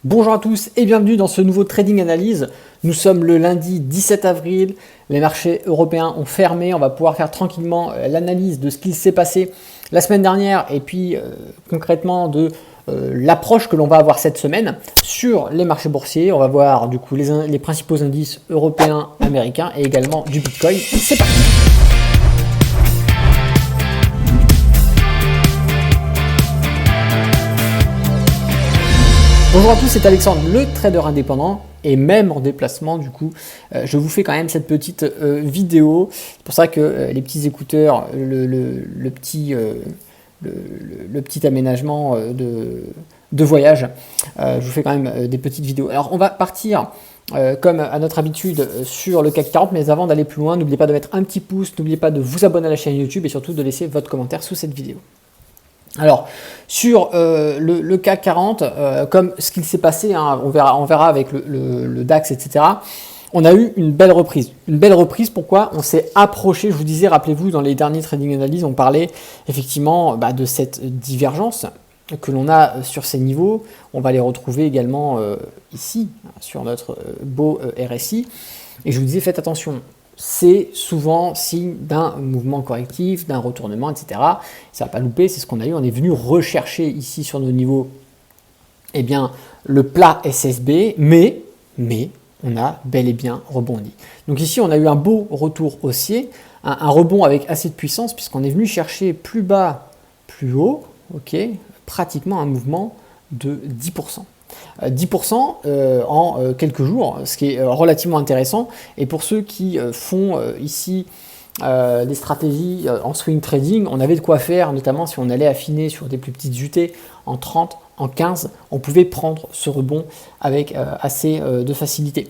Bonjour à tous et bienvenue dans ce nouveau Trading Analyse. Nous sommes le lundi 17 avril, les marchés européens ont fermé, on va pouvoir faire tranquillement l'analyse de ce qu'il s'est passé la semaine dernière et puis concrètement de l'approche que l'on va avoir cette semaine sur les marchés boursiers. On va voir du coup les principaux indices européens, américains et également du Bitcoin. C'est parti! Bonjour à tous, c'est Alexandre, le trader indépendant et même en déplacement du coup, je vous fais quand même cette petite vidéo. C'est pour ça que les petits écouteurs, le petit aménagement de voyage, je vous fais quand même des petites vidéos. Alors on va partir comme à notre habitude sur le CAC 40, mais avant d'aller plus loin, n'oubliez pas de mettre un petit pouce, n'oubliez pas de vous abonner à la chaîne YouTube et surtout de laisser votre commentaire sous cette vidéo. Alors, sur le CAC 40, comme ce qu'il s'est passé, hein, on verra avec le DAX, etc., on a eu une belle reprise. Une belle reprise, pourquoi? On s'est approché, je vous disais, rappelez-vous, dans les derniers trading analyses, on parlait effectivement de cette divergence que l'on a sur ces niveaux. On va les retrouver également ici, sur notre beau RSI. Et je vous disais, faites attention. C'est souvent signe d'un mouvement correctif, d'un retournement, etc. Ça ne va pas louper, c'est ce qu'on a eu. On est venu rechercher ici sur nos niveaux le plat SSB, mais on a bel et bien rebondi. Donc ici, on a eu un beau retour haussier, un rebond avec assez de puissance, puisqu'on est venu chercher plus bas, plus haut, pratiquement un mouvement de 10%. 10% en quelques jours, ce qui est relativement intéressant. Et pour ceux qui font ici des stratégies en swing trading, on avait de quoi faire, notamment si on allait affiner sur des plus petites UT en 30, en 15, on pouvait prendre ce rebond avec assez de facilité.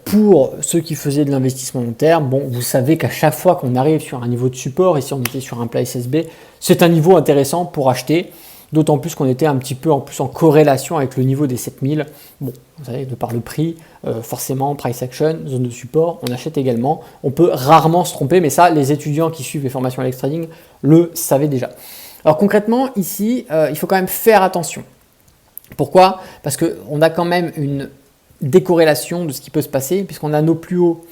Pour ceux qui faisaient de l'investissement long terme, bon, vous savez qu'à chaque fois qu'on arrive sur un niveau de support, ici on était sur un plat SSB, c'est un niveau intéressant pour acheter. D'autant plus qu'on était un petit peu en corrélation avec le niveau des 7000. Bon, vous savez, de par le prix, forcément, price action, zone de support, on achète également. On peut rarement se tromper, mais ça, les étudiants qui suivent les formations Alex Trading le savaient déjà. Alors concrètement, ici, il faut quand même faire attention. Pourquoi? Parce qu'on a quand même une décorrélation de ce qui peut se passer, puisqu'on a nos plus hauts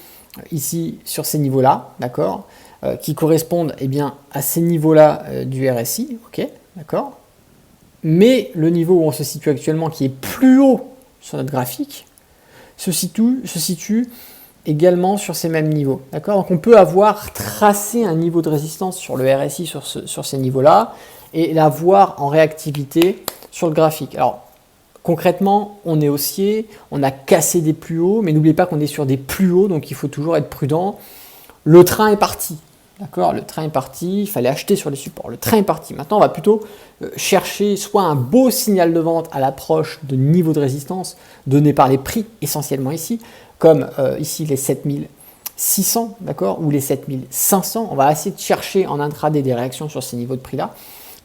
ici sur ces niveaux-là, d'accord, qui correspondent à ces niveaux-là du RSI, ok, d'accord. Mais le niveau où on se situe actuellement, qui est plus haut sur notre graphique, se situe également sur ces mêmes niveaux. D'accord? Donc on peut avoir tracé un niveau de résistance sur le RSI sur ces niveaux-là et l'avoir en réactivité sur le graphique. Alors concrètement, on est haussier, on a cassé des plus hauts, mais n'oubliez pas qu'on est sur des plus hauts, donc il faut toujours être prudent. Le train est parti. D'accord, le train est parti, il fallait acheter sur les supports. Le train est parti. Maintenant, on va plutôt chercher soit un beau signal de vente à l'approche de niveau de résistance donné par les prix, essentiellement ici, comme ici les 7600, d'accord, ou les 7500. On va essayer de chercher en intraday des réactions sur ces niveaux de prix-là.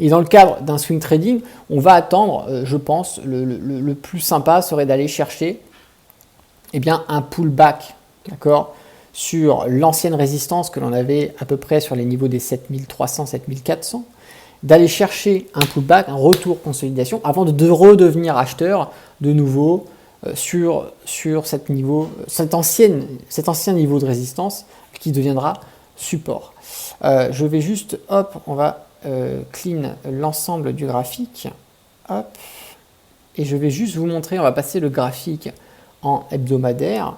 Et dans le cadre d'un swing trading, on va attendre, je pense, le plus sympa serait d'aller chercher un pullback, d'accord, sur l'ancienne résistance que l'on avait à peu près sur les niveaux des 7300, 7400, d'aller chercher un pullback, un retour consolidation, avant de redevenir acheteur de nouveau sur cet ancien niveau de résistance qui deviendra support. Je vais juste, on va clean l'ensemble du graphique, et je vais juste vous montrer, on va passer le graphique en hebdomadaire.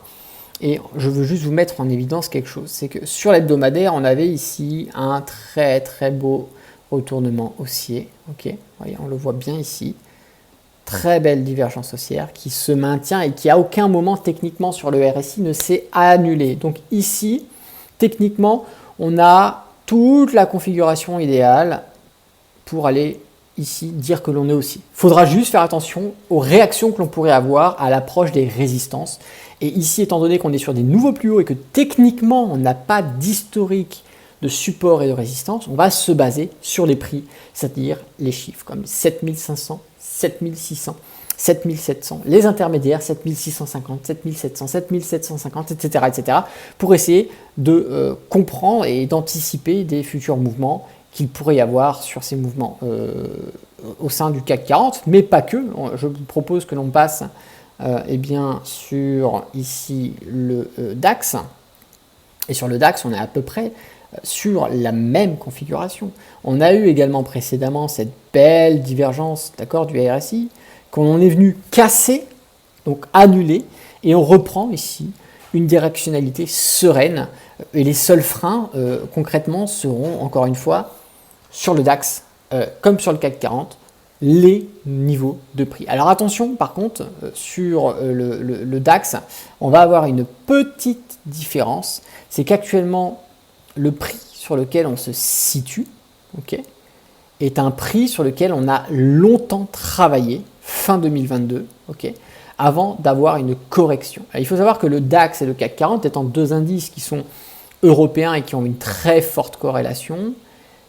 Et je veux juste vous mettre en évidence quelque chose, c'est que sur l'hebdomadaire, on avait ici un très très beau retournement haussier. Ok, voyez, on le voit bien ici. Très belle divergence haussière qui se maintient et qui à aucun moment techniquement sur le RSI ne s'est annulé. Donc ici, techniquement, on a toute la configuration idéale pour aller ici dire que l'on est haussier. Il faudra juste faire attention aux réactions que l'on pourrait avoir à l'approche des résistances. Et ici, étant donné qu'on est sur des nouveaux plus hauts et que techniquement, on n'a pas d'historique de support et de résistance, on va se baser sur les prix, c'est-à-dire les chiffres comme 7500, 7600, 7700, les intermédiaires 7650, 7700, 7750, etc., etc., pour essayer de comprendre et d'anticiper des futurs mouvements qu'il pourrait y avoir sur ces mouvements au sein du CAC 40, mais pas que. Je vous propose que l'on passe sur ici le DAX. Et sur le DAX, on est à peu près sur la même configuration. On a eu également précédemment cette belle divergence, d'accord, du RSI, qu'on est venu casser, donc annuler, et on reprend ici une directionnalité sereine. Et les seuls freins, concrètement, seront, encore une fois, sur le DAX, comme sur le CAC 40, les niveaux de prix. Alors attention, par contre, sur le DAX, on va avoir une petite différence. C'est qu'actuellement, le prix sur lequel on se situe, okay, est un prix sur lequel on a longtemps travaillé, fin 2022, okay, avant d'avoir une correction. Alors, il faut savoir que le DAX et le CAC 40 étant deux indices qui sont européens et qui ont une très forte corrélation,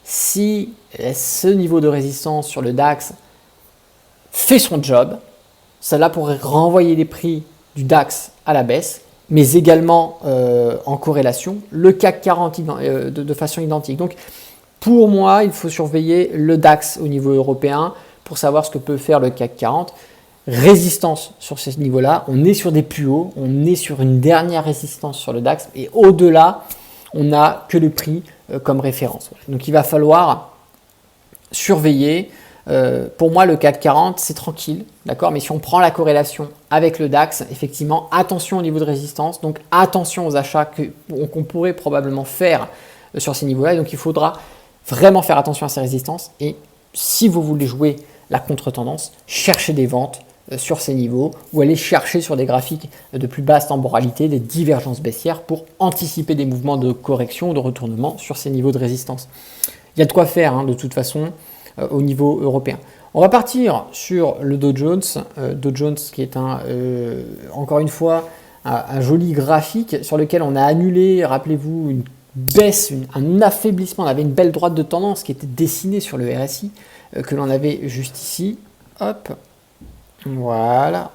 si ce niveau de résistance sur le DAX fait son job, cela pourrait renvoyer les prix du DAX à la baisse, mais également en corrélation le CAC 40 de façon identique. Donc pour moi, il faut surveiller le DAX au niveau européen pour savoir ce que peut faire le CAC 40. Résistance sur ce niveau-là, on est sur des plus hauts, on est sur une dernière résistance sur le DAX, et au-delà, on n'a que le prix comme référence. Donc il va falloir surveiller. Pour moi, le CAC 40, c'est tranquille, d'accord. Mais si on prend la corrélation avec le DAX, effectivement, attention au niveau de résistance. Donc attention aux achats qu'on pourrait probablement faire sur ces niveaux-là. Donc il faudra vraiment faire attention à ces résistances. Et si vous voulez jouer la contre-tendance, cherchez des ventes sur ces niveaux ou aller chercher sur des graphiques de plus basse temporalité des divergences baissières pour anticiper des mouvements de correction ou de retournement sur ces niveaux de résistance. Il y a de quoi faire, hein, de toute façon au niveau européen. On va partir sur le Dow Jones qui est encore une fois un joli graphique sur lequel on a annulé, rappelez-vous, une baisse, un affaiblissement. On avait une belle droite de tendance qui était dessinée sur le RSI que l'on avait juste ici. Hop, voilà,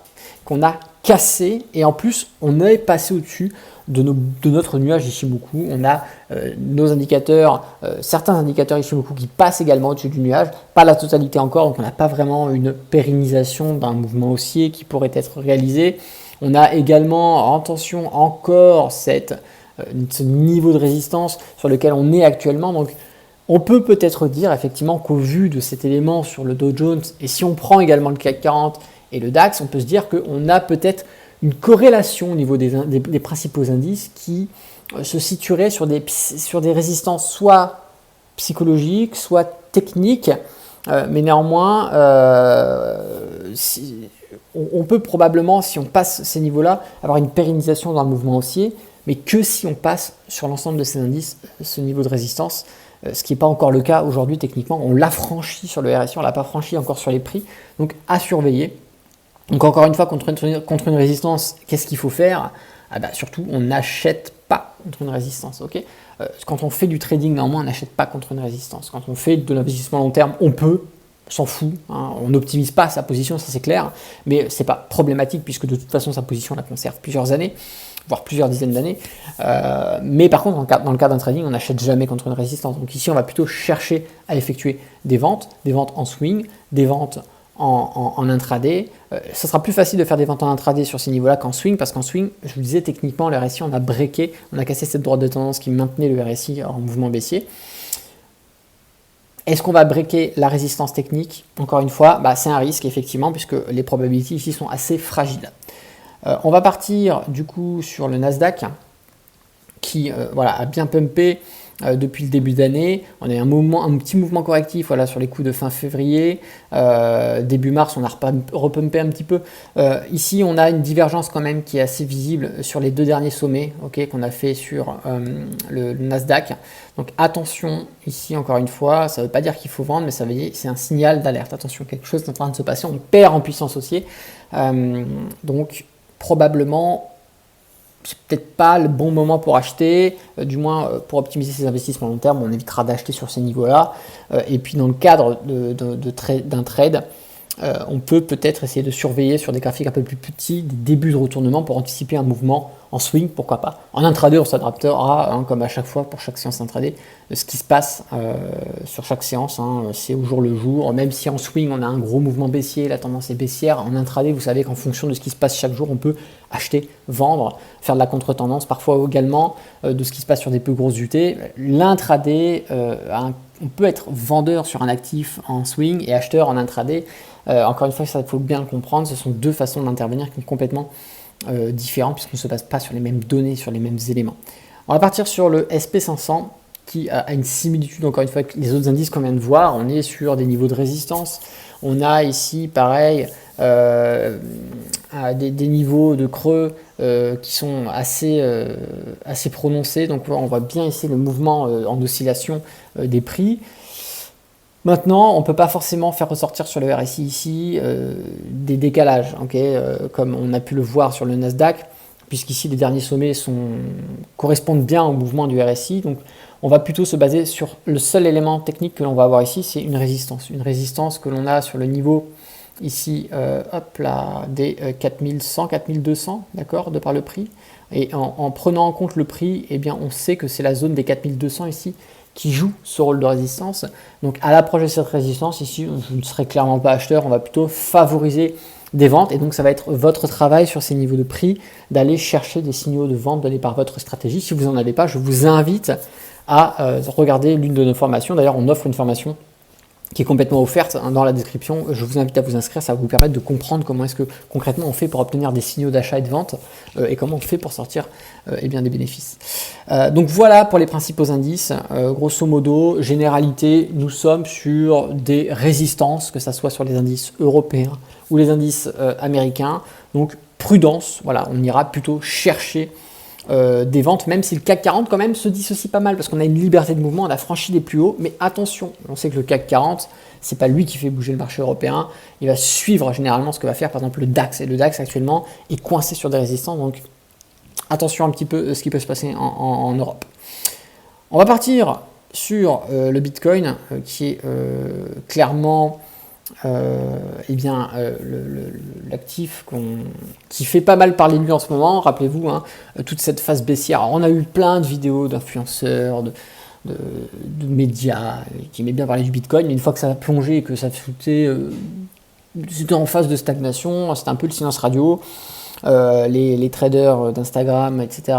qu'on a cassé, et en plus on est passé au-dessus de notre nuage Ishimoku. On a nos indicateurs, certains indicateurs Ishimoku qui passent également au-dessus du nuage, pas la totalité encore, donc on n'a pas vraiment une pérennisation d'un mouvement haussier qui pourrait être réalisé. On a également, attention, encore ce niveau de résistance sur lequel on est actuellement. Donc on peut peut-être dire effectivement qu'au vu de cet élément sur le Dow Jones, et si on prend également le CAC 40 et le DAX, on peut se dire qu'on a peut-être une corrélation au niveau des principaux indices qui se situerait sur des résistances soit psychologiques, soit techniques, mais néanmoins, on peut probablement, si on passe ces niveaux-là, avoir une pérennisation dans le mouvement haussier, mais que si on passe sur l'ensemble de ces indices ce niveau de résistance, ce qui n'est pas encore le cas aujourd'hui techniquement. On l'a franchi sur le RSI, on ne l'a pas franchi encore sur les prix, donc à surveiller. Donc encore une fois, contre une résistance, qu'est-ce qu'il faut faire? Surtout, on n'achète pas contre une résistance. Okay, quand on fait du trading, normalement, on n'achète pas contre une résistance. Quand on fait de l'investissement long terme, on peut, on s'en fout, hein, on n'optimise pas sa position, ça c'est clair, mais ce n'est pas problématique puisque de toute façon, sa position, on la conserve plusieurs années, voire plusieurs dizaines d'années. Mais par contre, dans le cas d'un trading, on n'achète jamais contre une résistance. Donc ici, on va plutôt chercher à effectuer des ventes en swing, des ventes en intraday. Ça sera plus facile de faire des ventes en intraday sur ces niveaux-là qu'en swing, parce qu'en swing, je vous disais, techniquement, le RSI, on a breaké, on a cassé cette droite de tendance qui maintenait le RSI en mouvement baissier. Est-ce qu'on va breaker la résistance technique? Encore une fois, c'est un risque, effectivement, puisque les probabilités ici sont assez fragiles. On va partir, du coup, sur le Nasdaq, qui a bien pumpé depuis le début d'année. On a eu un petit mouvement correctif sur les coups de fin février. Début mars, on a repumpé un petit peu. Ici, on a une divergence quand même qui est assez visible sur les deux derniers sommets qu'on a fait sur le Nasdaq. Donc attention, ici encore une fois, ça ne veut pas dire qu'il faut vendre, mais ça veut dire c'est un signal d'alerte. Attention, quelque chose est en train de se passer, on perd en puissance haussière. Donc probablement, c'est peut-être pas le bon moment pour acheter, du moins pour optimiser ses investissements long terme, on évitera d'acheter sur ces niveaux-là. Et puis dans le cadre d'un trade, on peut peut-être essayer de surveiller sur des graphiques un peu plus petits des débuts de retournement pour anticiper un mouvement en swing, pourquoi pas. En intraday, on s'adaptera, hein, comme à chaque fois pour chaque séance intraday, ce qui se passe sur chaque séance, hein, c'est au jour le jour. Même si en swing, on a un gros mouvement baissier, la tendance est baissière, en intraday, vous savez qu'en fonction de ce qui se passe chaque jour, on peut acheter, vendre, faire de la contre-tendance, parfois également de ce qui se passe sur des peu grosses UT. L'intraday, on peut être vendeur sur un actif en swing et acheteur en intraday. Encore une fois, ça, il faut bien le comprendre, ce sont deux façons d'intervenir qui sont complètement différentes puisqu'on ne se base pas sur les mêmes données, sur les mêmes éléments. On va partir sur le SP500 qui a une similitude encore une fois avec les autres indices qu'on vient de voir. On est sur des niveaux de résistance. On a ici pareil des niveaux de creux qui sont assez prononcés. Donc on voit bien ici le mouvement en oscillation des prix. Maintenant, on ne peut pas forcément faire ressortir sur le RSI ici des décalages, okay, comme on a pu le voir sur le Nasdaq, puisqu'ici les derniers sommets correspondent bien au mouvement du RSI. Donc on va plutôt se baser sur le seul élément technique que l'on va avoir ici, c'est une résistance. Une résistance que l'on a sur le niveau ici, hop là, des 4100, 4200, d'accord, de par le prix. Et en prenant en compte le prix, eh bien, on sait que c'est la zone des 4200 ici qui joue ce rôle de résistance. Donc à l'approche de cette résistance, ici, je ne serai clairement pas acheteur, on va plutôt favoriser des ventes. Et donc ça va être votre travail sur ces niveaux de prix, d'aller chercher des signaux de vente donnés par votre stratégie. Si vous n'en avez pas, je vous invite à regarder l'une de nos formations. D'ailleurs, on offre une formation qui est complètement offerte dans la description. Je vous invite à vous inscrire, ça va vous permettre de comprendre comment est-ce que concrètement on fait pour obtenir des signaux d'achat et de vente et comment on fait pour sortir eh bien, des bénéfices. Donc voilà pour les principaux indices. Grosso modo, généralité, nous sommes sur des résistances, que ce soit sur les indices européens ou les indices américains. Donc prudence, voilà, on ira plutôt chercher des ventes, même si le CAC 40 quand même se dissocie pas mal parce qu'on a une liberté de mouvement, on a franchi les plus hauts, mais attention, on sait que le CAC 40, c'est pas lui qui fait bouger le marché européen, il va suivre généralement ce que va faire par exemple le DAX, et le DAX actuellement est coincé sur des résistances, donc attention un petit peu à ce qui peut se passer en Europe. On va partir sur le Bitcoin qui est clairement l'actif qui fait pas mal parler de lui en ce moment. Rappelez-vous, hein, toute cette phase baissière. Alors, on a eu plein de vidéos d'influenceurs, de médias qui aimaient bien parler du Bitcoin, mais une fois que ça a plongé et que ça c'était en phase de stagnation, c'était un peu le silence radio. Les traders d'Instagram, etc.,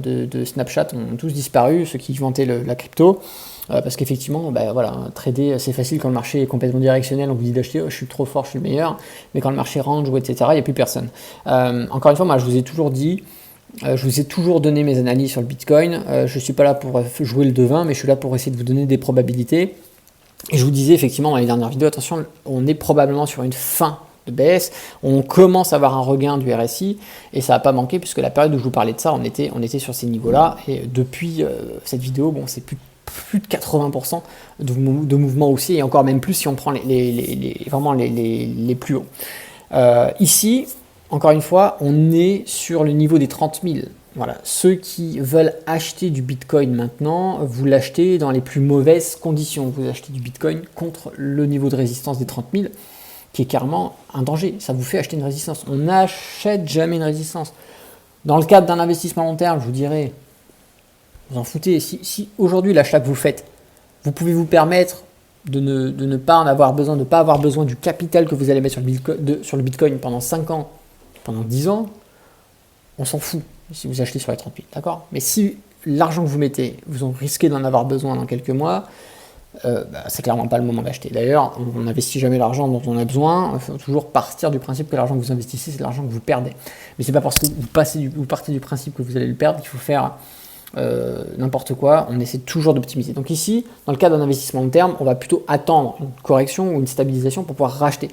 de Snapchat ont tous disparu, ceux qui vantaient la crypto. Parce qu'effectivement, voilà, trader c'est facile quand le marché est complètement directionnel, on vous dit d'acheter, oh, je suis trop fort, je suis le meilleur, mais quand le marché range, etc., il n'y a plus personne. Encore une fois, moi je vous ai toujours dit, je vous ai toujours donné mes analyses sur le Bitcoin, je ne suis pas là pour jouer le devin, mais je suis là pour essayer de vous donner des probabilités. Et je vous disais effectivement dans les dernières vidéos, attention, on est probablement sur une fin de baisse, on commence à avoir un regain du RSI, et ça n'a pas manqué, puisque la période où je vous parlais de ça, on était sur ces niveaux-là, et depuis cette vidéo, bon, c'est plus de 80% de mouvements haussiers, et encore même plus si on prend vraiment les plus hauts. Ici, encore une fois, on est sur le niveau des 30 000. Voilà. Ceux qui veulent acheter du Bitcoin maintenant, vous l'achetez dans les plus mauvaises conditions. Vous achetez du Bitcoin contre le niveau de résistance des 30 000, qui est carrément un danger. Ça vous fait acheter une résistance. On n'achète jamais une résistance. Dans le cadre d'un investissement long terme, je vous dirais, vous en foutez. Si aujourd'hui, l'achat que vous faites, vous pouvez vous permettre de ne pas en avoir besoin, de ne pas avoir besoin du capital que vous allez mettre sur le Bitcoin pendant 5 ans, pendant 10 ans, on s'en fout si vous achetez sur les 30 000, d'accord? Mais si l'argent que vous mettez, vous en risquez d'en avoir besoin dans quelques mois, c'est clairement pas le moment d'acheter. D'ailleurs, on n'investit jamais l'argent dont on a besoin. Il faut toujours partir du principe que l'argent que vous investissez, c'est l'argent que vous perdez. Mais c'est pas parce que vous partez du principe que vous allez le perdre qu'il faut faire n'importe quoi. On essaie toujours d'optimiser. Donc ici, dans le cas d'un investissement long terme, on va plutôt attendre une correction ou une stabilisation pour pouvoir racheter,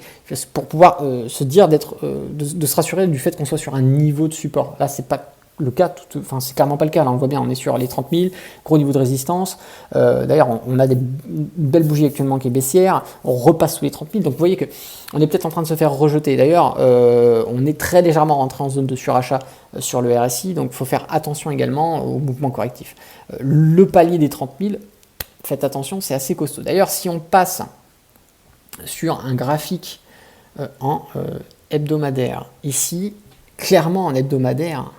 pour pouvoir se dire de se rassurer du fait qu'on soit sur un niveau de support. Là, c'est pas le cas, c'est clairement pas le cas. Là, on le voit bien, on est sur les 30 000, gros niveau de résistance. D'ailleurs, on a une belle bougie actuellement qui est baissière. On repasse sous les 30 000. Donc, vous voyez que on est peut-être en train de se faire rejeter. D'ailleurs, on est très légèrement rentré en zone de surachat sur le RSI. Donc, il faut faire attention également au mouvement correctif. Le palier des 30 000, faites attention, c'est assez costaud. D'ailleurs, si on passe sur un graphique en hebdomadaire. Ici, clairement en hebdomadaire,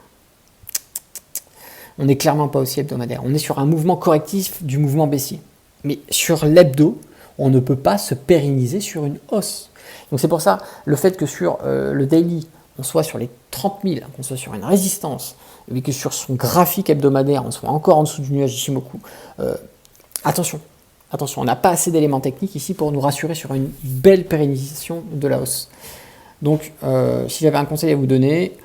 on n'est clairement pas aussi hebdomadaire. On est sur un mouvement correctif du mouvement baissier. Mais sur l'hebdo, on ne peut pas se pérenniser sur une hausse. Donc c'est pour ça, le fait que sur le daily, on soit sur les 30 000, qu'on soit sur une résistance, mais que sur son graphique hebdomadaire, on soit encore en dessous du nuage Ichimoku, attention, on n'a pas assez d'éléments techniques ici pour nous rassurer sur une belle pérennisation de la hausse. Donc, si j'avais un conseil à vous donner,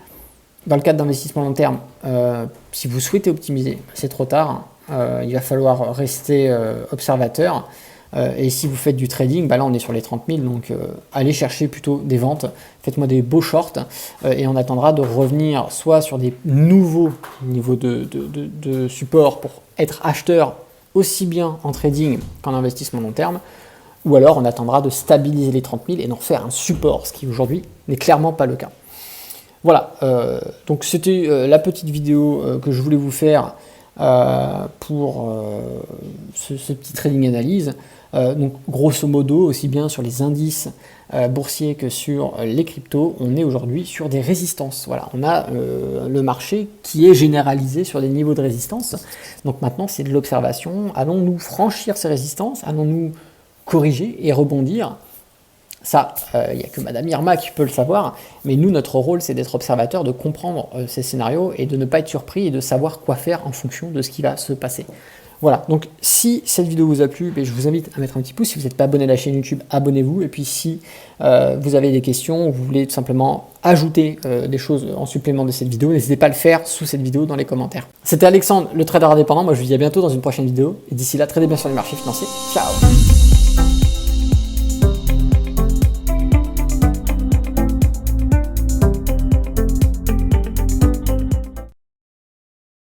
dans le cadre d'investissement long terme, si vous souhaitez optimiser, c'est trop tard, il va falloir rester observateur. Et si vous faites du trading, là on est sur les 30 000, donc allez chercher plutôt des ventes, faites-moi des beaux shorts, et on attendra de revenir soit sur des nouveaux niveaux de support pour être acheteur aussi bien en trading qu'en investissement long terme, ou alors on attendra de stabiliser les 30 000 et d'en faire un support, ce qui aujourd'hui n'est clairement pas le cas. Voilà, donc c'était la petite vidéo que je voulais vous faire pour ce petit trading analyse. Donc grosso modo, aussi bien sur les indices boursiers que sur les cryptos, on est aujourd'hui sur des résistances. Voilà, on a le marché qui est généralisé sur des niveaux de résistance. Donc maintenant, c'est de l'observation. Allons-nous franchir ces résistances? Allons-nous corriger et rebondir? Ça, il n'y a que Madame Irma qui peut le savoir, mais nous, notre rôle, c'est d'être observateur, de comprendre ces scénarios et de ne pas être surpris et de savoir quoi faire en fonction de ce qui va se passer. Voilà, donc si cette vidéo vous a plu, je vous invite à mettre un petit pouce. Si vous n'êtes pas abonné à la chaîne YouTube, abonnez-vous. Et puis si vous avez des questions ou vous voulez tout simplement ajouter des choses en supplément de cette vidéo, n'hésitez pas à le faire sous cette vidéo dans les commentaires. C'était Alexandre, le trader indépendant. Moi, je vous dis à bientôt dans une prochaine vidéo. Et d'ici là, tradez bien sur les marchés financiers. Ciao!